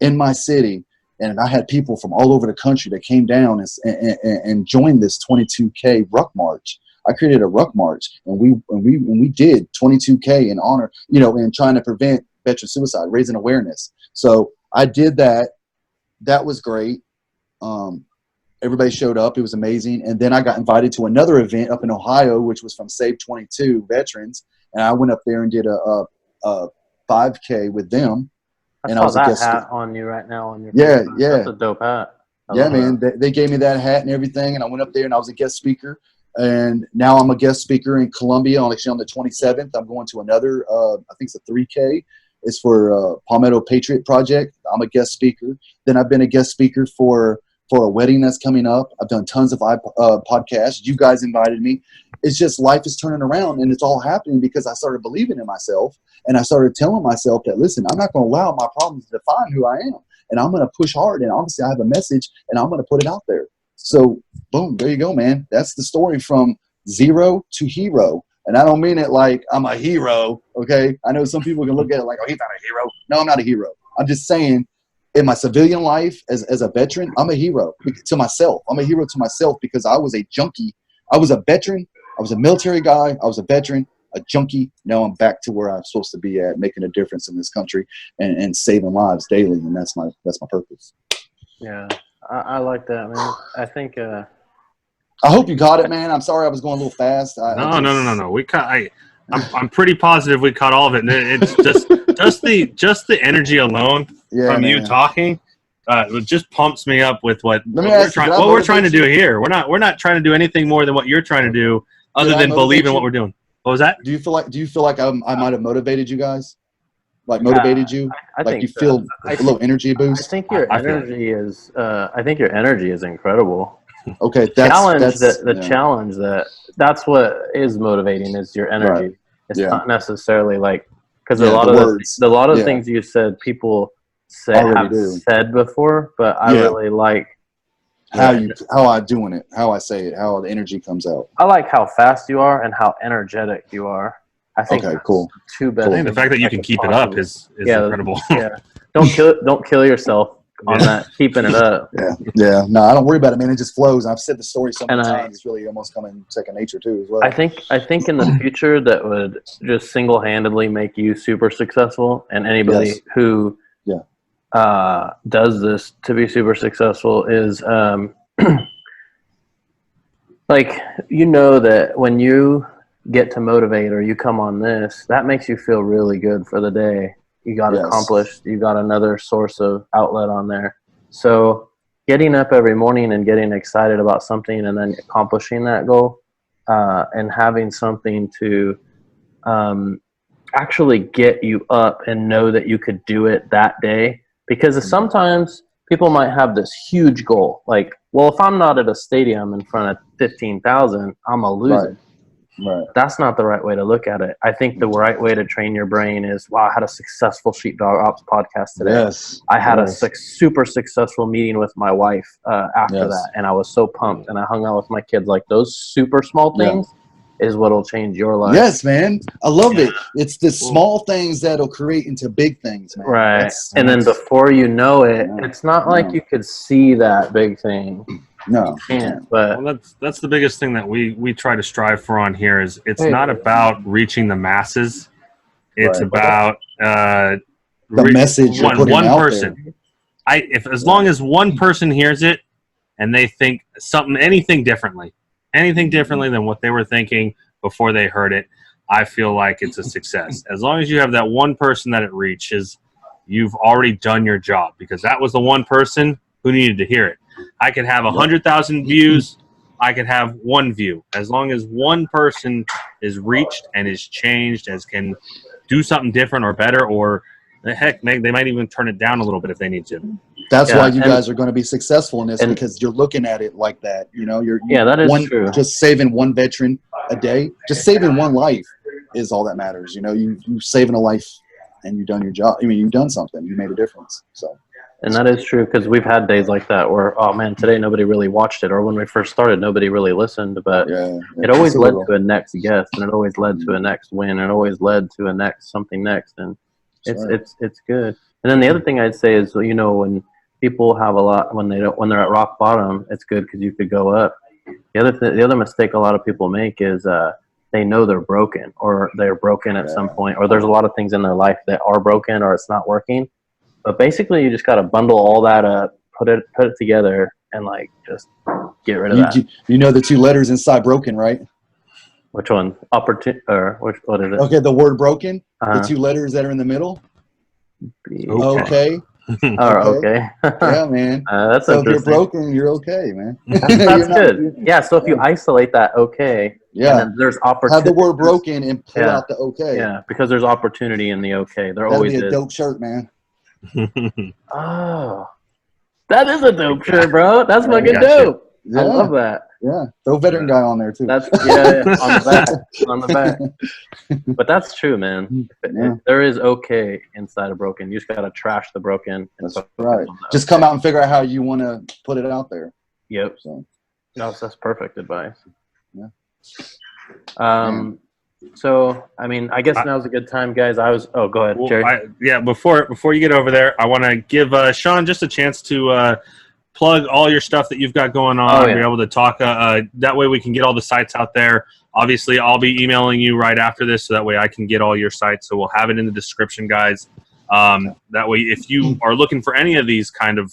in my city. And I had people from all over the country that came down and joined this 22K ruck march. I created a ruck march, and we did 22K in honor, you know, in trying to prevent veteran suicide, raising awareness. So I did that. That was great. Everybody showed up. It was amazing. And then I got invited to another event up in Ohio, which was from Save 22 Veterans, and I went up there and did a 5K with them. I saw that hat on you right now on your yeah. That's a dope hat. Yeah, man. They gave me that hat and everything, and I went up there and I was a guest speaker. And now I'm a guest speaker in Columbia on the 27th. I'm going to another, I think it's a 3K. It's for Palmetto Patriot Project. I'm a guest speaker. Then I've been a guest speaker for a wedding that's coming up. I've done tons of podcasts. You guys invited me. It's just life is turning around, and it's all happening because I started believing in myself, and I started telling myself that, listen, I'm not going to allow my problems to define who I am, and I'm going to push hard, and obviously I have a message, and I'm going to put it out there. So, boom, there you go, man. That's the story from zero to hero. And I don't mean it like I'm a hero, okay? I know some people can look at it like, oh, he's not a hero. No, I'm not a hero. I'm just saying, in my civilian life as a veteran, I'm a hero to myself. I'm a hero to myself because I was a junkie. I was a veteran. I was a military guy. I was a veteran, a junkie. Now I'm back to where I'm supposed to be at, making a difference in this country and saving lives daily. And that's my purpose. Yeah, I like that, man. I think. I hope you caught it, man. I'm sorry I was going a little fast. No. We caught. I'm pretty positive we caught all of it. It's just the energy alone from you talking. It just pumps me up with what we're trying to do here. We're not trying to do anything more than what you're trying to do, other than believe in what we're doing. What was that? Do you feel like I might have motivated you guys? Like motivated you? I like think you feel a little energy boost? I think your energy is. I think your energy is incredible. Okay, challenge that's what is motivating is your energy. Right. It's not necessarily like because a lot of the things you said people have said before, but I really like how I'm doing it, how I say it, how the energy comes out. I like how fast you are and how energetic you are. I think cool. I think the fact that you can keep it up is incredible. Yeah, don't kill yourself on that, keeping it up. Yeah. No, I don't worry about it, man. It just flows. I've said the story so many And times. It's really almost coming second nature too, as well. I think in the future that would just single-handedly make you super successful, and anybody who does this to be super successful is like, you know, that when you get to motivate or you come on this, that makes you feel really good for the day. You got accomplished. You got another source of outlet on there. So getting up every morning and getting excited about something and then accomplishing that goal, and having something to actually get you up and know that you could do it that day. Because sometimes people might have this huge goal, like, well, if I'm not at a stadium in front of 15,000, I'm a loser. Right. That's not the right way to look at it. I think the right way to train your brain is, wow, I had a successful Sheepdog Ops podcast today. Yes. I had a super successful meeting with my wife after that, and I was so pumped, and I hung out with my kids. Like, those super small things is what will change your life. Yes, man. I love it. It's the small things that'll create into big things, man. Right. And then before you know it, it's not like you could see that big thing. No, you can't. But that's the biggest thing that we try to strive for on here is it's not about reaching the masses. It's about the message you're putting one out person. there. As long as one person hears it and they think anything differently than what they were thinking before they heard it, I feel like it's a success. As long as you have that one person that it reaches, you've already done your job, because that was the one person who needed to hear it. I could have 100,000 views. I could have one view. As long as one person is reached and is changed, can do something different or better, or heck, they might even turn it down a little bit if they need to. That's why you guys are going to be successful in this, because you're looking at it like that. You know, that is true. Just saving one veteran a day, just saving one life is all that matters. You know, you're saving a life and you've done your job. I mean, you've done something. You made a difference. So. And that is true, because we've had days like that where, oh man, today nobody really watched it, or when we first started, nobody really listened. But it always led to a next guest, and it always led to a next win, and it always led to a something next, and it's good. And then the other thing I'd say is, you know, when people have a lot, when they're at rock bottom, it's good because you could go up. The other mistake a lot of people make is they know they're broken, or they're broken at some point, or there's a lot of things in their life that are broken, or it's not working. But basically, you just got to bundle all that up, put it together, and like just get rid of that. You know the two letters inside broken, right? Which one? What is it? Okay, the word broken. The two letters that are in the middle. Okay. Okay. Yeah, man. That's so interesting. if you're broken, you're okay, man. That's good. Yeah. So if you isolate that okay, and then there's opportunity. Have the word broken and pull out the okay. Yeah, because there's opportunity in the okay. There That'd always be a is. dope shirt, man. Oh, that is a dope shirt, bro. That's fucking dope. Yeah. I love that. Yeah, throw veteran guy on there too. That's on the back. But that's true, man. There is okay inside of broken. You just gotta trash the broken. That's right. Just come out and figure out how you want to put it out there. Yep. So, that's perfect advice. Yeah. So, I mean, I guess now's a good time, guys. go ahead, Jerry. Before you get over there, I want to give Shawn just a chance to plug all your stuff that you've got going on. Be able to talk. That way we can get all the sites out there. Obviously, I'll be emailing you right after this, so that way I can get all your sites. So we'll have it in the description, guys. That way, if you are looking for any of these kind of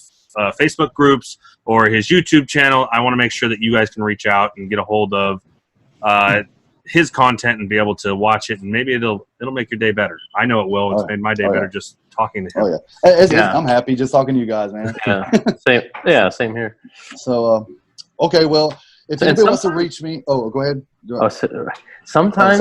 Facebook groups or his YouTube channel, I want to make sure that you guys can reach out and get a hold of his content and be able to watch it, and maybe it'll make your day better. I know it will. It's made my day better just talking to him. I'm happy just talking to you guys, man. Same here. So okay, well, if anybody wants to reach me, go ahead. Sometimes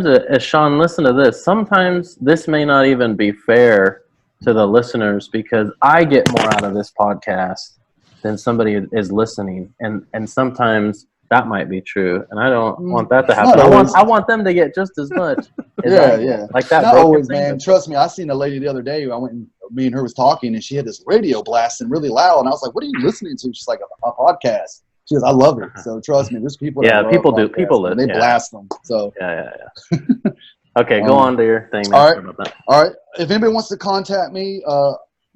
as Shawn, listen to this, sometimes this may not even be fair to the listeners, because I get more out of this podcast than somebody is listening, and sometimes that might be true, and I don't want that to happen. I want them to get just as much. Like that. Not always, man. Trust me. I seen a lady the other day. Me and her was talking, and she had this radio blasting really loud, and I was like, "What are you listening to?" She's like, "A podcast." She goes, "I love it." So trust me, there's people. People do. People live. They blast them. So Okay, go on to your thing. All right. If anybody wants to contact me,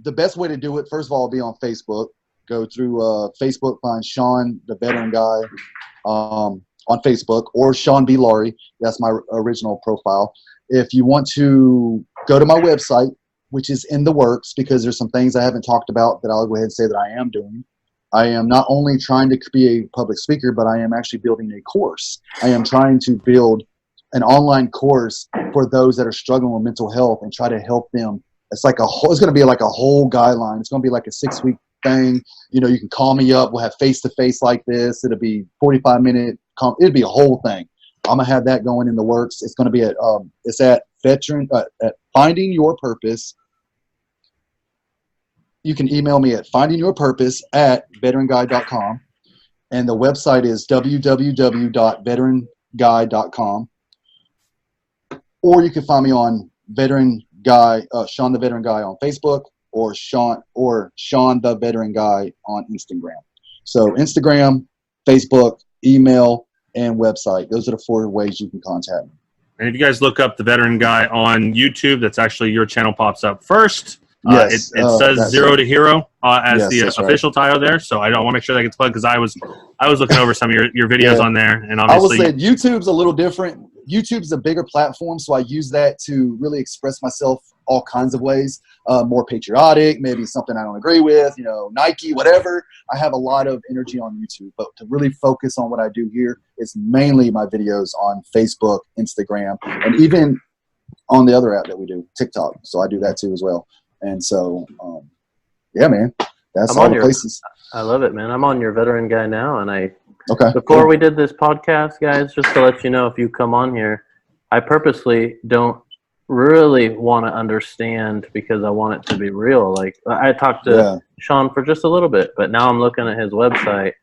the best way to do it, first of all, be on Facebook. Go through Facebook, find Shawn The Veteran Guy on Facebook, or Shawn B. Laurie. That's my original profile. If you want to go to my website, which is in the works because there's some things I haven't talked about that I'll go ahead and say that I am doing. I am not only trying to be a public speaker, but I am actually building a course. I am trying to build an online course for those that are struggling with mental health and try to help them. It's like it's going to be like a whole guideline. It's going to be like a 6-week thing. You know, you can call me up. We'll have face-to-face like this. It'll be 45-minute. It'll be a whole thing. I'm going to have that going in the works. It's going to be at Finding Your Purpose. You can email me at findingyourpurpose@veteranguy.com. And the website is www.veteranguy.com. Or you can find me on Veteran Guy, Shawn the Veteran Guy on Facebook, or Shawn the Veteran Guy on Instagram. So Instagram, Facebook, email, and website. Those are the 4 ways you can contact me. And if you guys look up the Veteran Guy on YouTube, that's actually your channel pops up first. Yes, it says Zero right. to Hero as the That's official title there. So I want to make sure that gets plugged because I was looking over some of your videos on there, and obviously I will say YouTube's a little different. YouTube's a bigger platform, so I use that to really express myself all kinds of ways. More patriotic, maybe something I don't agree with, you know, Nike, whatever. I have a lot of energy on YouTube, but to really focus on what I do here, it's mainly my videos on Facebook, Instagram, and even on the other app that we do, TikTok. So I do that too as well. And so, yeah, man, that's all the places. I love it, man. I'm on your Veteran Guy now, and before we did this podcast, guys, just to let you know, if you come on here, I purposely don't really want to understand because I want it to be real. Like I talked to Shawn for just a little bit, but now I'm looking at his website,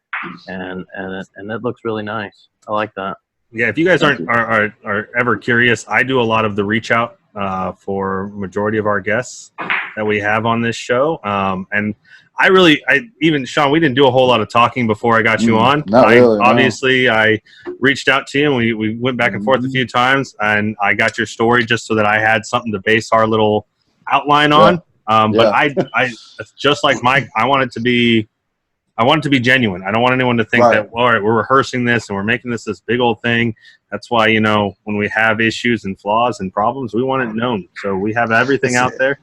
and it looks really nice. I like that. Yeah, if you guys are ever curious, I do a lot of the reach out for majority of our guests that we have on this show. And even Shawn, we didn't do a whole lot of talking before I got you on. Obviously, I reached out to you and we went back and forth a few times, and I got your story just so that I had something to base our little outline on. But I just like Mike, I want it to be genuine. I don't want anyone to think that, all right, we're rehearsing this and we're making this big old thing. That's why, you know, when we have issues and flaws and problems, we want it known. So we have everything out there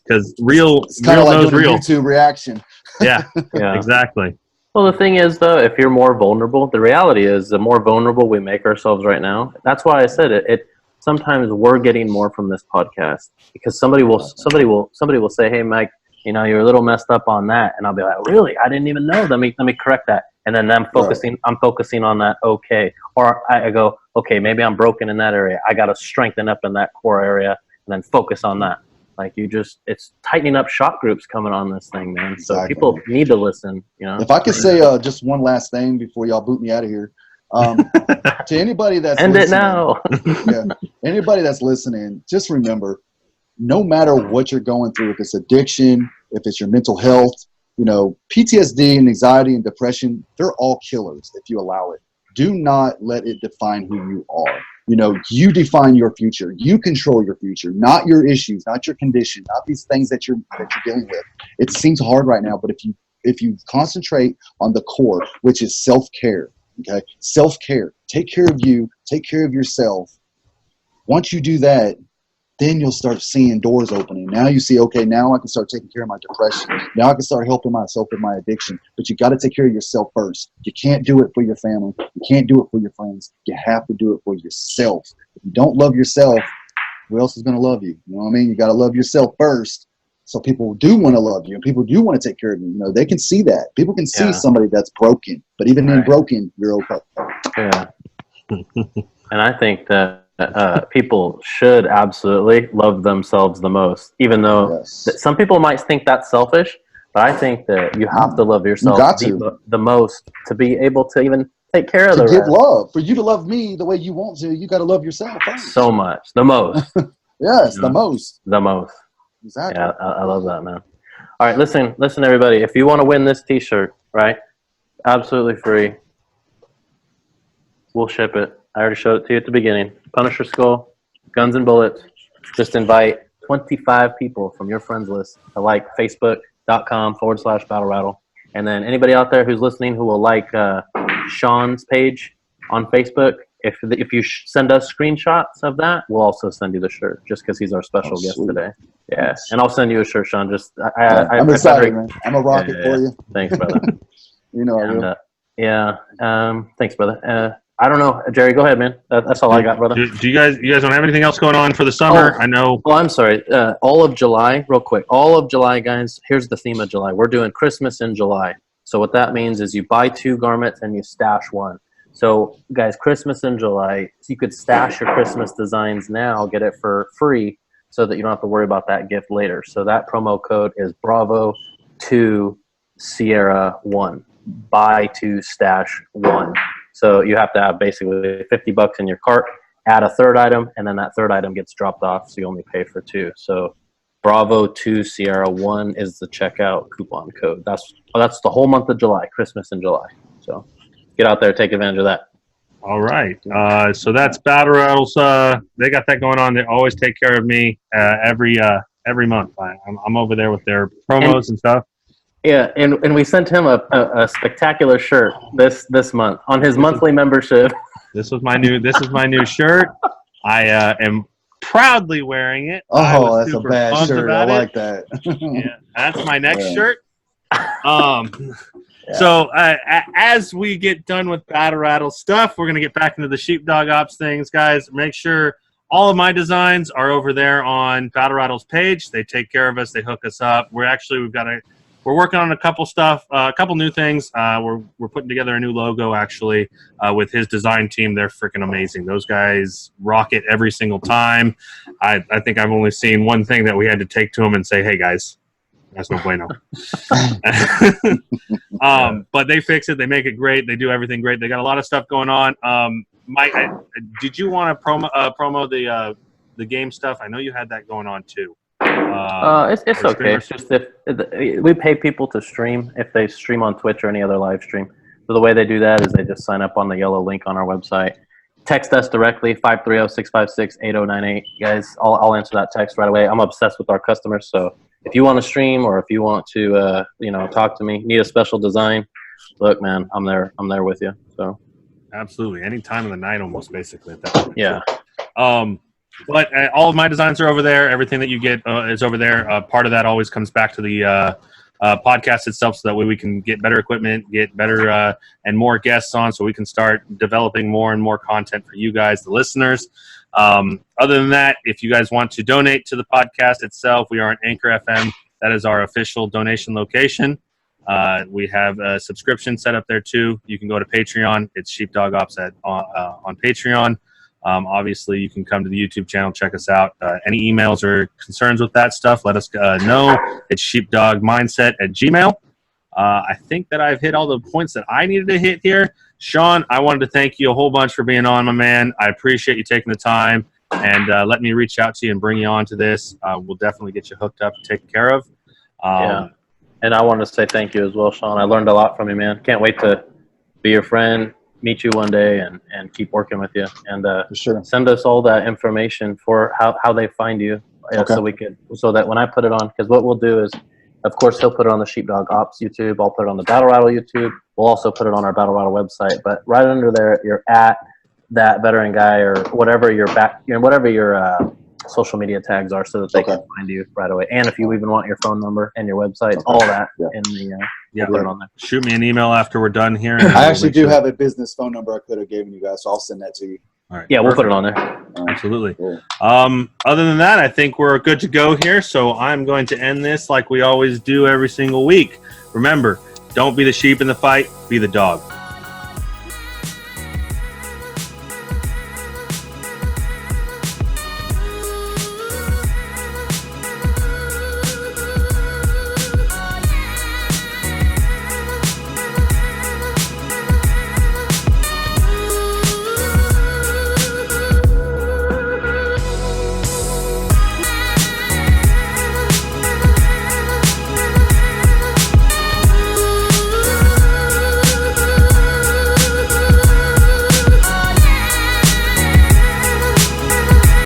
because it's kind of like doing a YouTube reaction. Yeah, exactly. Well, the thing is, though, if you're more vulnerable, the reality is the more vulnerable we make ourselves right now. That's why I said it. Sometimes we're getting more from this podcast because somebody will say, "Hey, Mike, you know, you're a little messed up on that," and I'll be like, "Really? I didn't even know. Let me correct that." And then I'm focusing on that. Okay, or I go, okay, maybe I'm broken in that area. I got to strengthen up in that core area, and then focus on that. Like it's tightening up shot groups coming on this thing, man. So people need to listen. You know. If I could say just one last thing before y'all boot me out of here, to anybody that's end listening, it now. Anybody that's listening, just remember, no matter what you're going through, if it's addiction, if it's your mental health, you know, PTSD and anxiety and depression, they're all killers if you allow it. Do not let it define who you are. You know, you define your future. You control your future, not your issues, not your condition, not these things that you're dealing with. It seems hard right now, but if you concentrate on the core, which is self-care, okay? Self-care. Take care of you, take care of yourself. Once you do that, then you'll start seeing doors opening. Now you see, okay, now I can start taking care of my depression. Now I can start helping myself with my addiction. But you got to take care of yourself first. You can't do it for your family. You can't do it for your friends. You have to do it for yourself. If you don't love yourself, who else is going to love you? You know what I mean? You got to love yourself first. So people do want to love you, and people do want to take care of you. You know, they can see that. People can see somebody that's broken. But even in broken, you're okay. Yeah. And I think that people should absolutely love themselves the most, even though some people might think that's selfish, but I think that you have to love yourself the most to be able to even take care of the rest. To give love. For you to love me the way you want to, you got to love yourself first. So much. The most. Yes, the most. The most. Exactly. Yeah, I love that, man. All right, listen, everybody. If you want to win this T-shirt, right, absolutely free, we'll ship it. I already showed it to you at the beginning. Punisher skull, guns and bullets. Just invite 25 people from your friends list to like facebook.com/Battle Rattle. And then anybody out there who's listening who will like Shawn's page on Facebook, if you send us screenshots of that, we'll also send you the shirt just because he's our special guest sweet. today. Yeah, and I'll send you a shirt, Shawn. Just I'm excited, man. I'm a rocket for you. Thanks, brother. You know I will. Thanks, brother. I don't know, Jerry. Go ahead, man. That's all I got, brother. Do you guys don't have anything else going on for the summer? I know. Oh, I'm sorry. All of July, real quick. All of July, guys. Here's the theme of July. We're doing Christmas in July. So what that means is you buy 2 garments and you stash 1. So, guys, Christmas in July. You could stash your Christmas designs now, get it for free, so that you don't have to worry about that gift later. So that promo code is Bravo 2 Sierra 1. Buy 2 stash 1. So you have to have basically $50 in your cart, add a 3rd item, and then that 3rd item gets dropped off, so you only pay for 2. So Bravo 2 Sierra 1 is the checkout coupon code. That's the whole month of July, Christmas in July. So get out there, take advantage of that. All right. So that's Battle Rattles. They got that going on. They always take care of me every month. I'm over there with their promos and stuff. Yeah, and we sent him a spectacular shirt this month on his monthly membership. This is my new shirt. I am proudly wearing it. Oh, that's a bad shirt. I like that. Yeah, that's my next shirt. So as we get done with Battle Rattle stuff, we're gonna get back into the Sheepdog Ops things, guys. Make sure all of my designs are over there on Battle Rattle's page. They take care of us. They hook us up. We're working on a couple stuff, a couple new things. We're putting together a new logo actually with his design team. They're freaking amazing. Those guys rock it every single time. I think I've only seen one thing that we had to take to them and say, "Hey guys, that's no bueno." But they fix it. They make it great. They do everything great. They got a lot of stuff going on. Mike, did you want to promo the game stuff? I know you had that going on too. It's okay. It's just if we pay people to stream if they stream on Twitch or any other live stream. So the way they do that is they just sign up on the yellow link on our website. Text us directly 530-656-8098. Guys, I'll answer that text right away. I'm obsessed with our customers, so if you want to stream or if you want to talk to me, need a special design, look, man, I'm there with you. So absolutely, any time of the night, almost basically at that point. Yeah. But all of my designs are over there. Everything that you get is over there. Part of that always comes back to the podcast itself, so that way we can get better equipment, get better and more guests on, so we can start developing more and more content for you guys, the listeners. Other than that, if you guys want to donate to the podcast itself, we are on Anchor FM. That is our official donation location. We have a subscription set up there too. You can go to Patreon. It's Sheepdog Ops on Patreon. Obviously, you can come to the YouTube channel, check us out. Any emails or concerns with that stuff, let us know. It's sheepdogmindset@gmail.com. I think that I've hit all the points that I needed to hit here. Shawn, I wanted to thank you a whole bunch for being on, my man. I appreciate you taking the time and let me reach out to you and bring you on to this. We'll definitely get you hooked up and taken care of. Yeah. And I want to say thank you as well, Shawn. I learned a lot from you, man. Can't wait to be your friend, meet you one day, and keep working with you. And For sure. send us all that information for how they find you, Okay. so that when I put it on, because what we'll do is, of course, he'll put it on the Sheepdog Ops YouTube. I'll put it on the Battle Rattle YouTube. We'll also put it on our Battle Rattle website. But right under there, you're at that veteran guy or whatever your social media tags are, so that they can find you right away. And if you even want your phone number and your website, all that in the put it on there. Shoot me an email after we're done here. I actually do have a business phone number I could have given you guys, so I'll send that to you. All right. Yeah, we'll put it on there. Absolutely. Cool. Other than that, I think we're good to go here. So I'm going to end this like we always do every single week. Remember, don't be the sheep in the fight, be the dog.